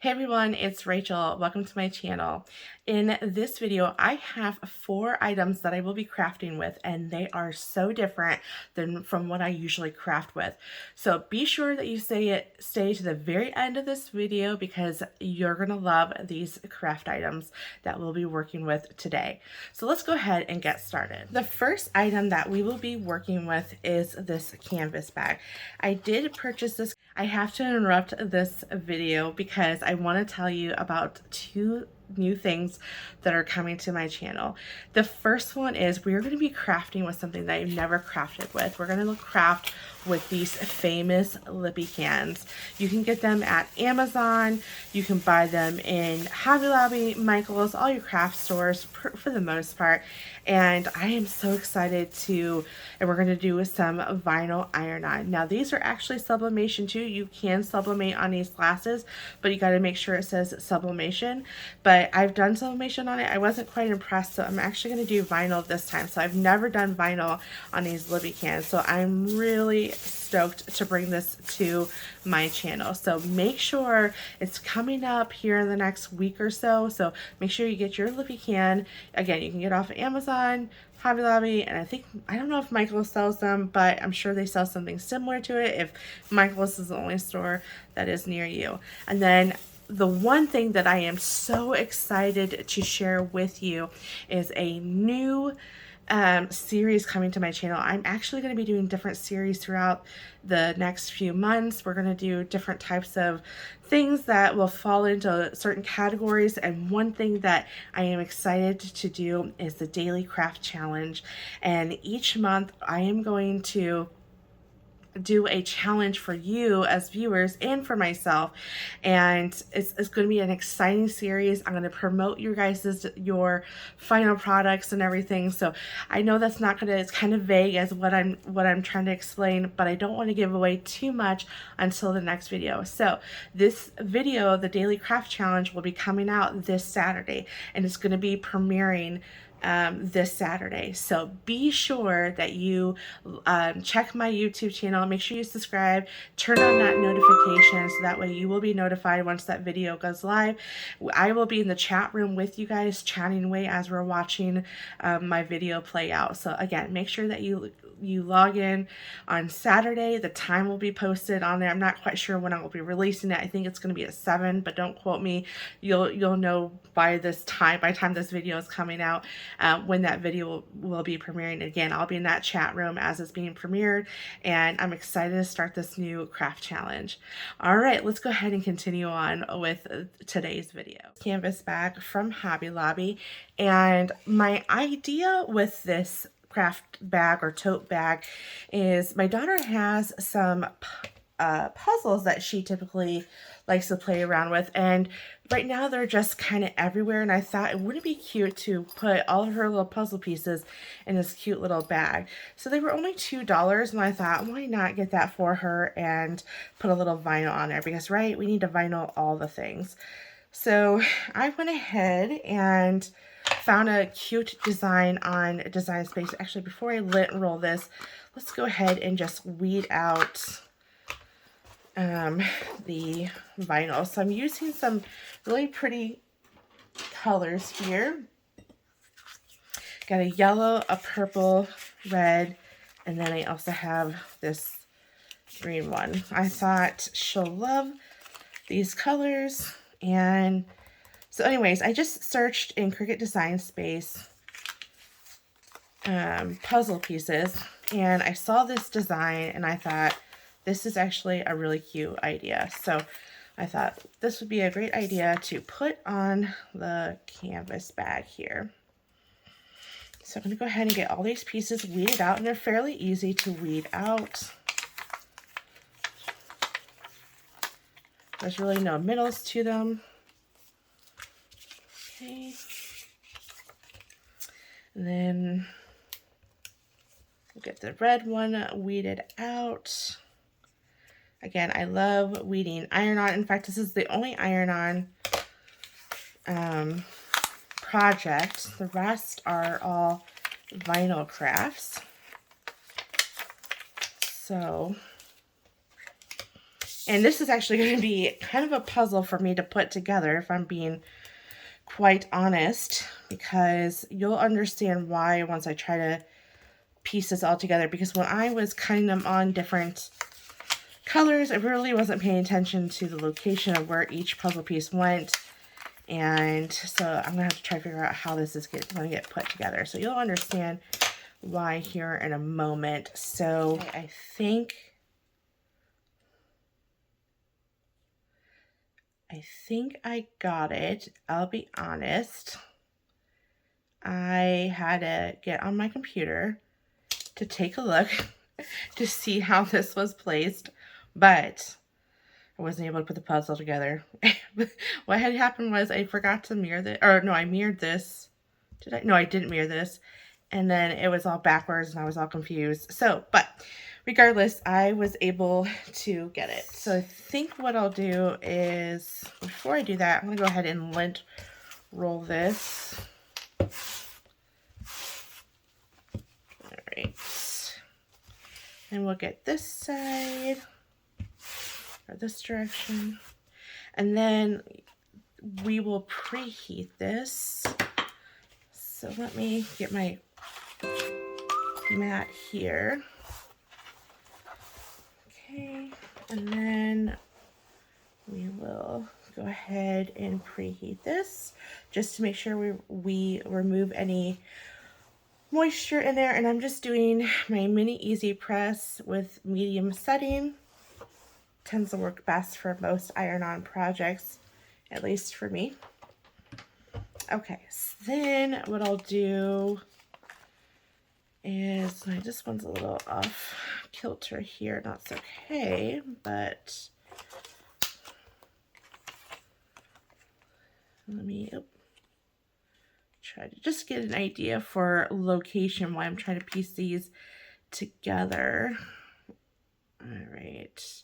Hey everyone, it's Rachel. Welcome to my channel. In this video, I have 4 items that I will be crafting with, and they are so different than from what I usually craft with. So be sure that you stay to the very end of this video because you're gonna love these craft items that we'll be working with today. So let's go ahead and get started. The first item that we will be working with is this canvas bag. I did purchase this. I have to interrupt this video because I want to tell you about 2 new things that are coming to my channel. The first one is we're going to be crafting with something that I've never crafted with. We're going to craft with these famous lippy cans. You can get them at Amazon. You can buy them in Hobby Lobby, Michael's, all your craft stores for the most part. And I am so excited and we're going to do some vinyl iron-on. Now these are actually sublimation too. You can sublimate on these glasses, but you got to make sure it says sublimation. But I've done sublimation on it. I wasn't quite impressed, so I'm actually going to do vinyl this time. So I've never done vinyl on these lippy cans, so I'm really stoked to bring this to my channel. So make sure it's coming up here in the next week or so. So make sure you get your lippy can. Again, you can get off of Amazon, Hobby Lobby, and I don't know if Michael's sells them, but I'm sure they sell something similar to it if Michael's is the only store that is near you. And then the one thing that I am so excited to share with you is a new series coming to my channel. I'm actually going to be doing different series throughout the next few months. We're going to do different types of things that will fall into certain categories, and one thing that I am excited to do is the daily craft challenge. And each month I am going to do a challenge for you as viewers and for myself, and it's going to be an exciting series. I'm going to promote your final products and everything. So I know that's not gonna, it's kind of vague as what I'm trying to explain, but I don't want to give away too much until the next video. So this video, the daily craft challenge, will be coming out this Saturday, and it's going to be premiering this Saturday. So be sure that you check my YouTube channel. Make sure you subscribe, turn on that notification so that way you will be notified once that video goes live. I will be in the chat room with you guys, chatting away as we're watching my video play out. So again, make sure that you log in on Saturday. The time will be posted on there. I'm not quite sure when I will be releasing it. I think it's going to be at 7, but don't quote me. You'll know by the time this video is coming out when that video will be premiering. Again, I'll be in that chat room as it's being premiered, and I'm excited to start this new craft challenge. All right, let's go ahead and continue on with today's video. Canvas bag from Hobby Lobby, and my idea with this craft bag or tote bag is my daughter has some puzzles that she typically likes to play around with, and right now they're just kind of everywhere, and I thought it wouldn't be cute to put all of her little puzzle pieces in this cute little bag. So they were only $2, and I thought, why not get that for her and put a little vinyl on there, because right, we need to vinyl all the things. So I went ahead and found a cute design on Design Space. Actually, before I roll this, let's go ahead and just weed out the vinyl. So I'm using some really pretty colors here. Got a yellow, a purple, red, and then I also have this green one. I thought she'll love these colors. And so anyways, I just searched in Cricut Design Space puzzle pieces, and I saw this design and I thought this is actually a really cute idea. So I thought this would be a great idea to put on the canvas bag here. So I'm going to go ahead and get all these pieces weeded out, and they're fairly easy to weed out. There's really no middles to them. Okay. And then we'll get the red one weeded out. Again, I love weeding iron-on. In fact, this is the only iron-on project. The rest are all vinyl crafts. So And this is actually going to be kind of a puzzle for me to put together, if I'm being quite honest, because you'll understand why once I try to piece this all together. Because when I was cutting them on different colors, I really wasn't paying attention to the location of where each puzzle piece went. And so I'm going to have to try to figure out how this is going to get put together. So you'll understand why here in a moment. So I think I got it. I'll be honest. I had to get on my computer to take a look to see how this was placed, but I wasn't able to put the puzzle together. What had happened was I forgot to mirror this, or no, I mirrored this. Did I? No, I didn't mirror this. And then it was all backwards and I was all confused. So, but regardless, I was able to get it. So I think what I'll do is, before I do that, I'm going to go ahead and lint roll this. All right. And we'll get this side, or this direction. And then we will preheat this. So let me get my mat here. Okay, and then we will go ahead and preheat this just to make sure we remove any moisture in there. And I'm just doing my mini easy press with medium setting. Tends to work best for most iron-on projects, at least for me. Okay, so then what I'll do is, this one's a little off kilter here, that's okay, but let me try to just get an idea for location while I'm trying to piece these together. All right,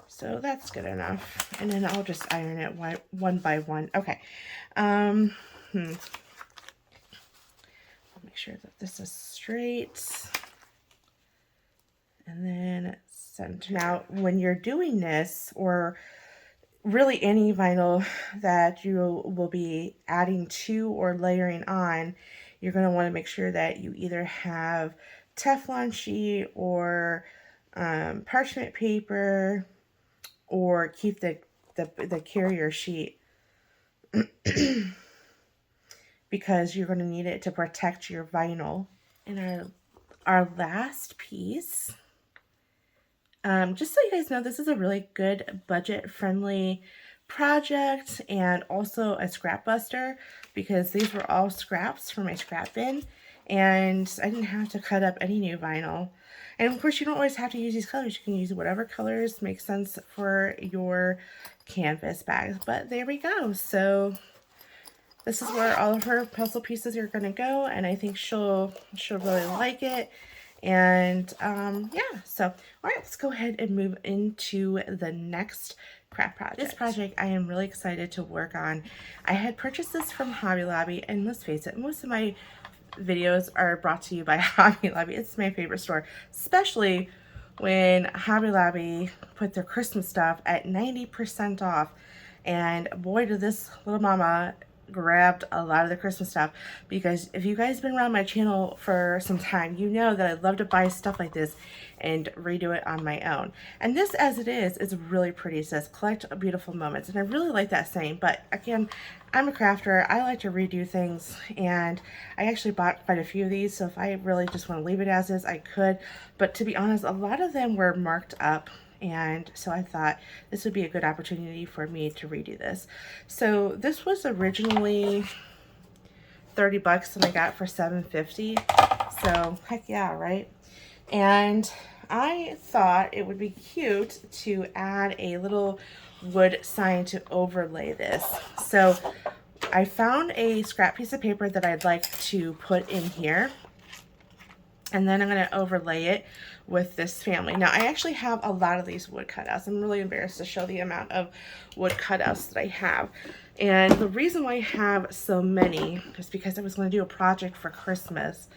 so that's good enough, and then I'll just iron it one by one. Okay. Make sure that this is straight, and then center. Now, when you're doing this, or really any vinyl that you will be adding to or layering on, you're going to want to make sure that you either have Teflon sheet or parchment paper, or keep the carrier sheet because you're going to need it to protect your vinyl. And our last piece, just so you guys know, this is a really good budget-friendly project and also a scrap buster, because these were all scraps from my scrap bin and I didn't have to cut up any new vinyl. And of course, you don't always have to use these colors. You can use whatever colors make sense for your canvas bags. But there we go. So this is where all of her puzzle pieces are going to go, and I think she'll really like it. And yeah, so all right, let's go ahead and move into the next craft project. This project I am really excited to work on. I had purchased this from Hobby Lobby, and let's face it, most of my videos are brought to you by Hobby Lobby. It's my favorite store, especially when Hobby Lobby put their Christmas stuff at 90% off. And boy, did this little mama grabbed a lot of the Christmas stuff, because if you guys have been around my channel for some time, you know that I love to buy stuff like this and redo it on my own. And this, as it is really pretty. It says collect beautiful moments, and I really like that saying. But again, I'm a crafter. I like to redo things, and I actually bought quite a few of these, so if I really just want to leave it as is, I could. But to be honest, a lot of them were marked up, and so I thought this would be a good opportunity for me to redo this. So this was originally 30 bucks and I got it for $7.50. So heck yeah, right? And I thought it would be cute to add a little wood sign to overlay this. So I found a scrap piece of paper that I'd like to put in here, and then I'm going to overlay it with this family. Now, I actually have a lot of these wood cutouts. I'm really embarrassed to show the amount of wood cutouts that I have. And the reason why I have so many is because I was going to do a project for Christmas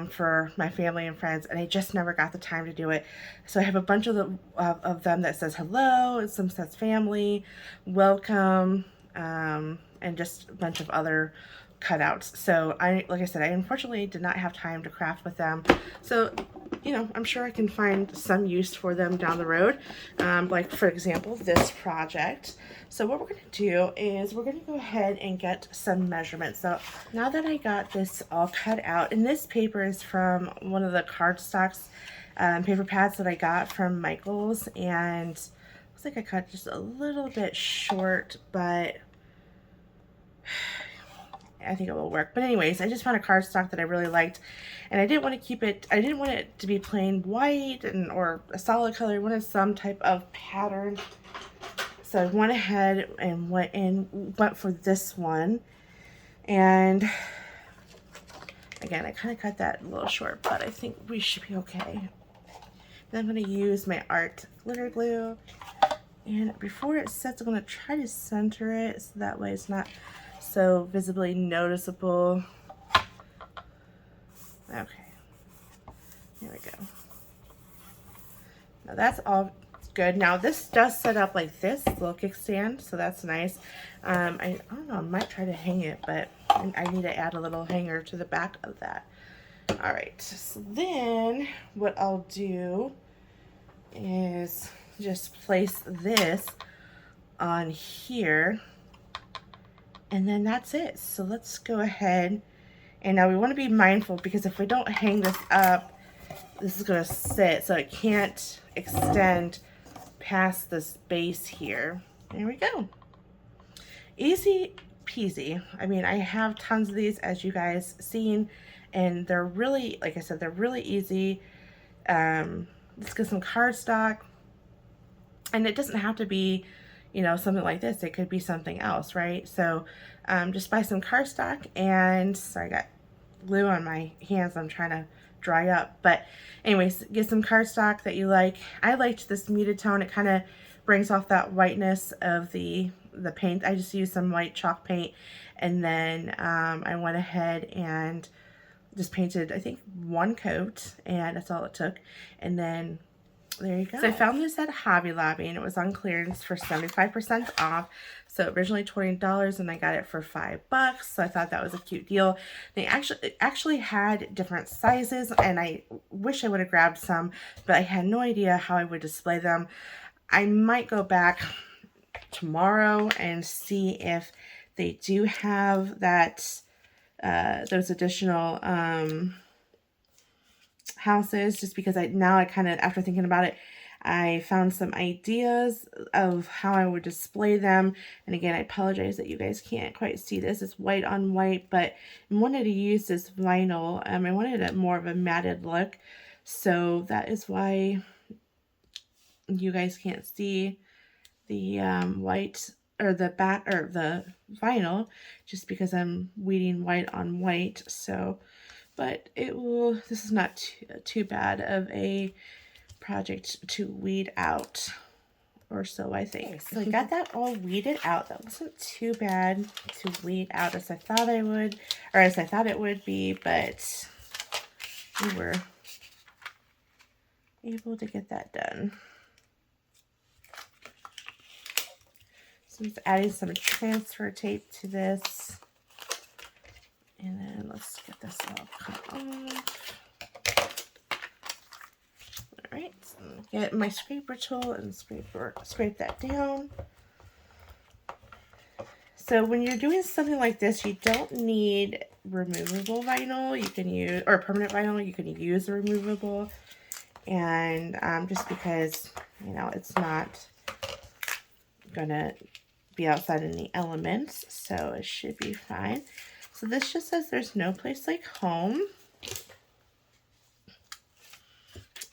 for my family and friends, and I just never got the time to do it. So I have a bunch of them that says hello, and some says family, welcome, and just a bunch of other cutouts. So like I said, I unfortunately did not have time to craft with them. So, you know, I'm sure I can find some use for them down the road. Like for example, this project. So what we're going to do is we're going to go ahead and get some measurements. So now that I got this all cut out, and this paper is from one of the cardstocks paper pads that I got from Michael's, and looks like I cut just a little bit short, but I think it will work. But anyways, I just found a cardstock that I really liked, and I didn't want to keep it, I didn't want it to be plain white or a solid color. I wanted some type of pattern. So I went ahead and went for this one. And again, I kind of cut that a little short, but I think we should be okay. Then I'm going to use my art glitter glue. And before it sets, I'm going to try to center it so that way it's not so visibly noticeable. Okay, there we go. Now that's all good. Now this does set up like this little kickstand, so that's nice. I don't know, I might try to hang it, but I need to add a little hanger to the back of that. All right, so then what I'll do is just place this on here, and then that's it. So let's go ahead, and now we want to be mindful, because if we don't hang this up, this is going to sit, so it can't extend past this base here. There we go. Easy peasy. I mean, I have tons of these, as you guys seen, and they're really, like I said, they're really easy. Let's get some cardstock, and it doesn't have to be, you know, something like this. It could be something else, right? So just buy some cardstock, and sorry, I got glue on my hands. I'm trying to dry up, but anyways, get some cardstock that you like. I liked this muted tone. It kind of brings off that whiteness of the paint. I just used some white chalk paint, and then I went ahead and just painted, I think, one coat, and that's all it took. And then there you go. So I found this at Hobby Lobby, and it was on clearance for 75% off. So originally $20, and I got it for $5. So I thought that was a cute deal. They actually had different sizes, and I wish I would have grabbed some, but I had no idea how I would display them. I might go back tomorrow and see if they do have that those additional houses, just because now I kind of, after thinking about it, I found some ideas of how I would display them. And again, I apologize that you guys can't quite see this. It's white on white, but I wanted to use this vinyl. I wanted a more of a matted look, so that is why you guys can't see the white, or the back, or the vinyl, just because I'm weeding white on white. So, but it will, this is not too bad of a project to weed out, or so I think. So I got that all weeded out. That wasn't too bad to weed out as I thought I would, or as I thought it would be, but we were able to get that done. So I'm just adding some transfer tape to this, and then let's get this all cut off. Alright, so get my scraper tool and scrape that down. So when you're doing something like this, you don't need removable vinyl. You can use, or permanent vinyl, you can use removable. And just because, you know, it's not gonna be outside in the elements, so it should be fine. So this just says there's no place like home.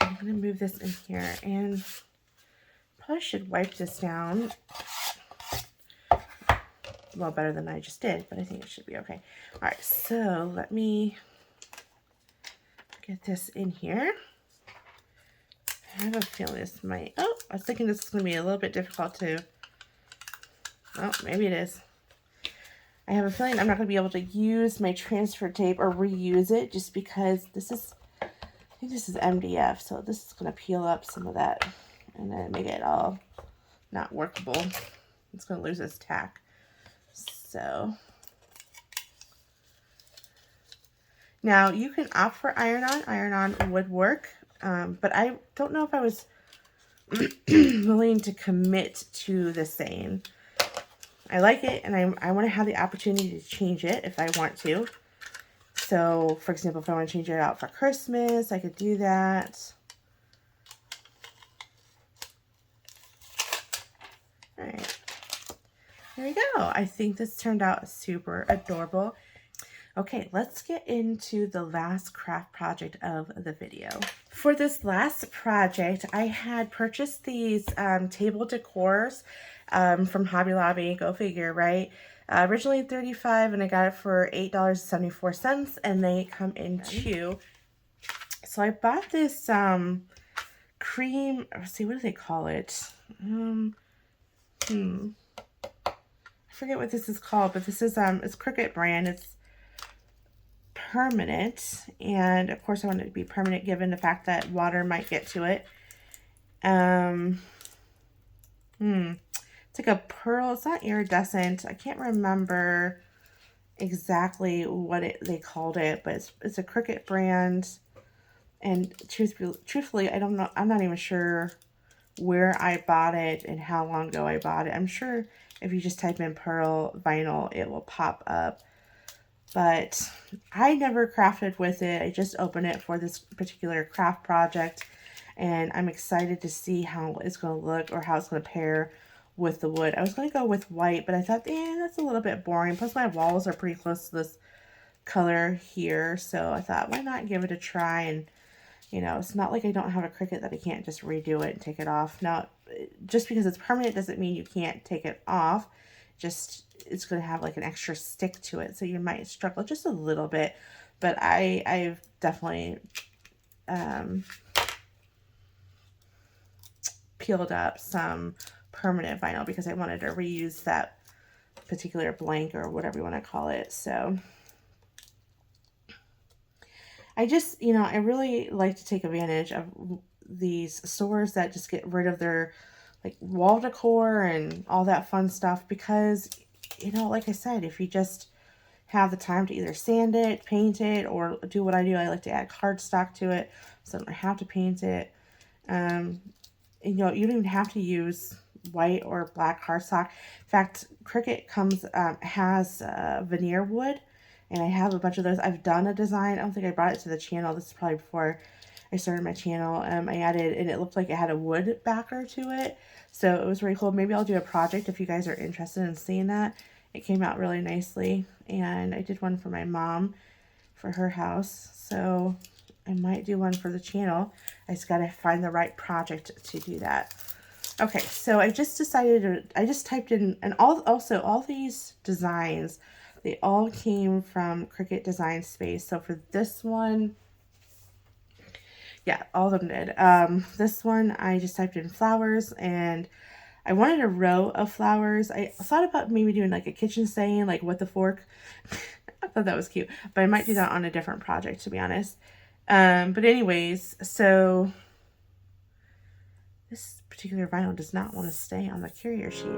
I'm going to move this in here, and probably should wipe this down. Well, better than I just did, but I think it should be okay. All right, so let me get this in here. I have a feeling this might, oh, I was thinking this is going to be a little bit difficult to, oh, maybe it is. I have a feeling I'm not going to be able to use my transfer tape or reuse it just because this is, I think this is MDF, so this is going to peel up some of that and then make it all not workable. It's going to lose its tack. So now you can opt for iron-on. Iron-on would work, but I don't know if I was willing to commit to the same. I like it, and I want to have the opportunity to change it if I want to. So, for example, if I want to change it out for Christmas, I could do that. All right. There you go. I think this turned out super adorable. Okay, let's get into the last craft project of the video. For this last project, I had purchased these table decors from Hobby Lobby. Go figure, right? Originally $35, and I got it for $8.74, and they come in two. So I bought this cream. Let's see, what do they call it? I forget what this is called, but this is it's Cricut brand. It's permanent, and of course I want it to be permanent given the fact that water might get to it. It's like a pearl. It's not iridescent. I can't remember exactly what they called it, but it's a Cricut brand. And truthfully, I don't know. I'm not even sure where I bought it and how long ago I bought it. I'm sure if you just type in pearl vinyl, it will pop up. But I never crafted with it. I just opened it for this particular craft project, and I'm excited to see how it's going to look or how it's going to pair with the wood. I was going to go with white, but I thought, that's a little bit boring. Plus my walls are pretty close to this color here, so I thought, why not give it a try? And you know, it's not like I don't have a Cricut that I can't just redo it and take it off. Now, just because it's permanent doesn't mean you can't take it off. Just, it's going to have like an extra stick to it, so you might struggle just a little bit. But I've definitely peeled up some permanent vinyl because I wanted to reuse that particular blank or whatever you want to call it. So I just, I really like to take advantage of these stores that just get rid of their like wall decor and all that fun stuff because, like I said, if you just have the time to either sand it, paint it, or do what I do, I like to add cardstock to it so I don't have to paint it. You don't even have to use white or black cardstock. In fact, Cricut has veneer wood, and I have a bunch of those. I've done a design. I don't think I brought it to the channel. This is probably before I started my channel. I added, and it looked like it had a wood backer to it, so it was really cool. Maybe I'll do a project if you guys are interested in seeing that. It came out really nicely, and I did one for my mom for her house, so I might do one for the channel. I just gotta find the right project to do that. Okay, so I just decided I just typed in, and all these designs, they all came from Cricut Design Space. So for this one, yeah, all of them did. This one, I just typed in flowers, and I wanted a row of flowers. I thought about maybe doing like a kitchen saying, like with the fork. I thought that was cute, but I might do that on a different project, to be honest. But anyways, so this particular vinyl does not want to stay on the carrier sheet.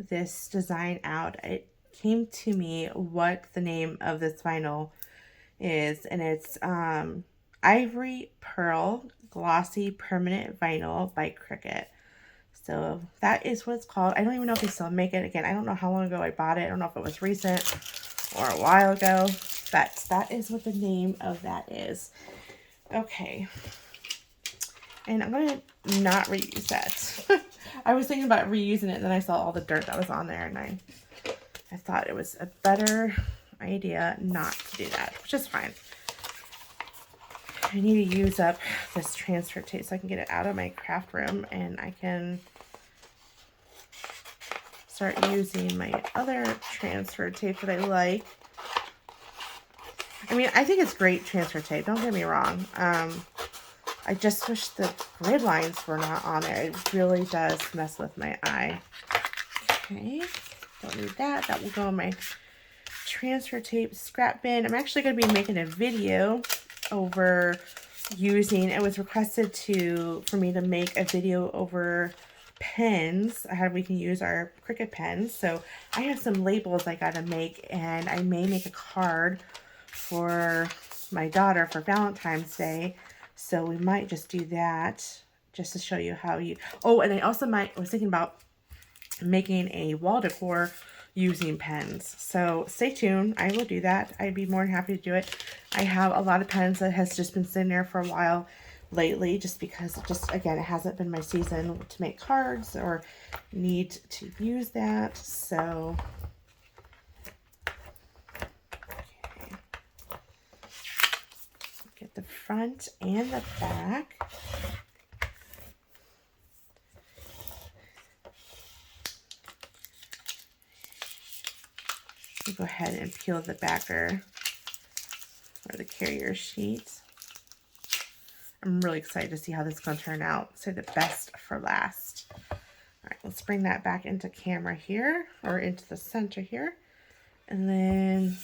This design out, it came to me what the name of this vinyl is, and it's Ivory Pearl Glossy Permanent Vinyl by Cricut. So that is what it's called. I don't even know if they still make it. Again, I don't know how long ago I bought it. I don't know if it was recent or a while ago, but that is what the name of that is. Okay. And I'm going to not reuse that. I was thinking about reusing it, and then I saw all the dirt that was on there, and I thought it was a better idea not to do that, which is fine. I need to use up this transfer tape so I can get it out of my craft room, and I can start using my other transfer tape that I like. I mean, I think it's great transfer tape, don't get me wrong. I just wish the grid lines were not on there. It really does mess with my eye. Okay, don't need that. That will go in my transfer tape scrap bin. I'm actually going to be making a video over using, it was requested for me to make a video over pens, how we can use our Cricut pens. So I have some labels I got to make, and I may make a card for my daughter for Valentine's Day. So we might just do that just to show you how you, oh, and I also was thinking about making a wall decor using pens. So stay tuned. I will do that. I'd be more than happy to do it. I have a lot of pens that has just been sitting there for a while lately, just because again, it hasn't been my season to make cards or need to use that. So get the front and the back. Go ahead and peel the backer or the carrier sheet. I'm really excited to see how this is going to turn out. Say the best for last. All right, let's bring that back into camera here, or into the center here. And then,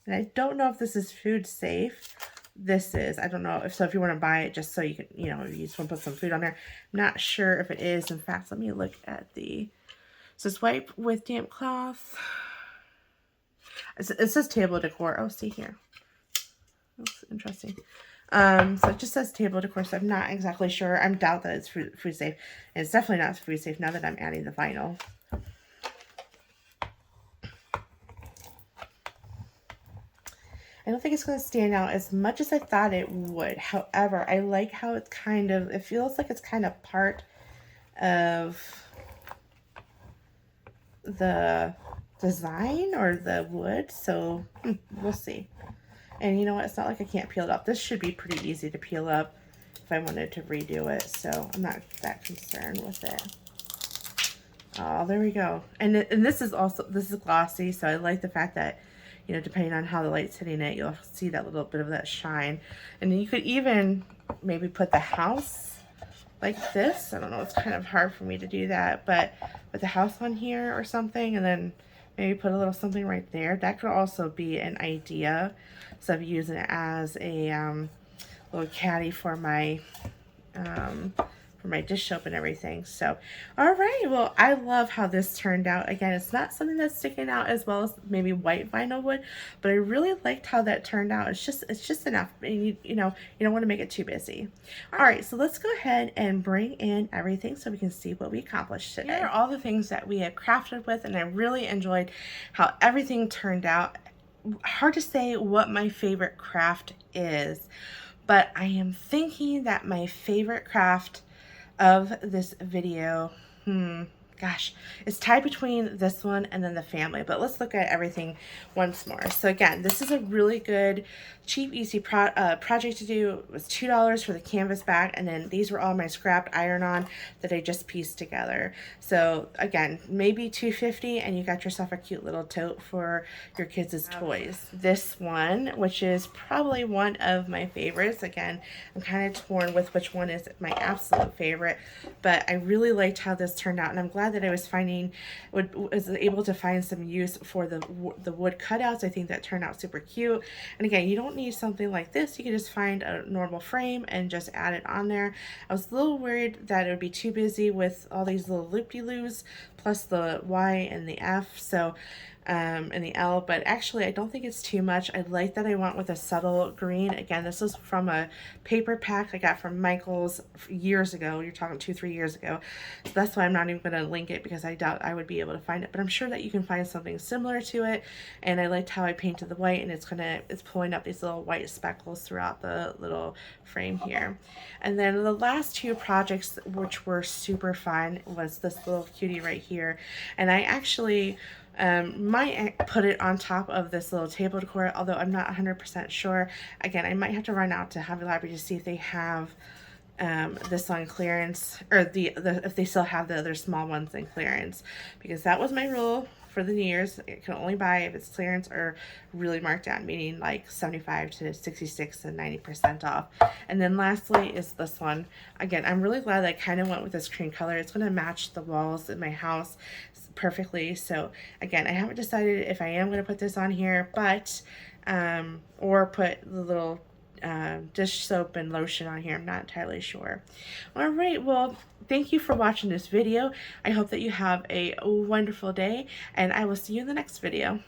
and I don't know if this is food safe. This is, I don't know if you want to buy it just so you can, you know, you just want to put some food on there. I'm not sure if it is. In fact, let me look at the, it says wipe with damp cloth. It says table decor. Oh, see here. That's interesting. So it just says table decor, so I'm not exactly sure. I doubt that it's food safe. And it's definitely not food safe now that I'm adding the vinyl. I don't think it's going to stand out as much as I thought it would. However, I like how it's kind of, it feels like it's kind of part of the design or the wood. So we'll see. And you know what? It's not like I can't peel it up. This should be pretty easy to peel up if I wanted to redo it. So I'm not that concerned with it. Oh, there we go. And this is glossy. So I like the fact that, you know, depending on how the light's hitting it, you'll see that little bit of that shine. And then you could even maybe put the house like this. I don't know. It's kind of hard for me to do that. But put the house on here or something. And then maybe put a little something right there. That could also be an idea. So I'm using it as a little caddy for my dish soap and everything. So, all right. Well, I love how this turned out. Again, it's not something that's sticking out as well as maybe white vinyl would, but I really liked how that turned out. It's just enough. And you know, you don't want to make it too busy. All right. So let's go ahead and bring in everything so we can see what we accomplished today. Here are all the things that we have crafted with, and I really enjoyed how everything turned out. Hard to say what my favorite craft is, but I am thinking that my favorite craft of this video, gosh, it's tied between this one and then the family. But let's look at everything once more. So again, this is a really good, cheap, easy project to do. It was $2 for the canvas bag, and then these were all my scrapped iron-on that I just pieced together. So again, maybe $2.50, and you got yourself a cute little tote for your kids' toys. This one, which is probably one of my favorites. Again, I'm kind of torn with which one is my absolute favorite, but I really liked how this turned out, and I'm glad that I was able to find some use for the wood cutouts. I think that turned out super cute. And again, you don't need something like this. You can just find a normal frame and just add it on there. I was a little worried that it would be too busy with all these little loop-de-loos plus the Y and the F. So in the L, but actually I don't think it's too much. I like that I went with a subtle green. Again, this is from a paper pack I got from Michael's years ago. You're talking 2-3 years ago. So that's why I'm not even going to link it, because I doubt I would be able to find it, but I'm sure that you can find something similar to it. And I liked how I painted the white, and it's pulling up these little white speckles throughout the little frame here. And then the last two projects, which were super fun, was this little cutie right here. And I actually might put it on top of this little table decor, although I'm not 100% sure. Again, I might have to run out to Hobby Lobby to see if they have this on clearance, or if they still have the other small ones in clearance, because that was my rule for the New Year's. I can only buy if it's clearance or really marked down, meaning like 75 to 66 and 90% off. And then lastly is this one. Again, I'm really glad that I kind of went with this cream color. It's going to match the walls in my house perfectly. So again, I haven't decided if I am going to put this on here, but or put the little dish soap and lotion on here. I'm not entirely sure. All right, well, thank you for watching this video. I hope that you have a wonderful day, and I will see you in the next video.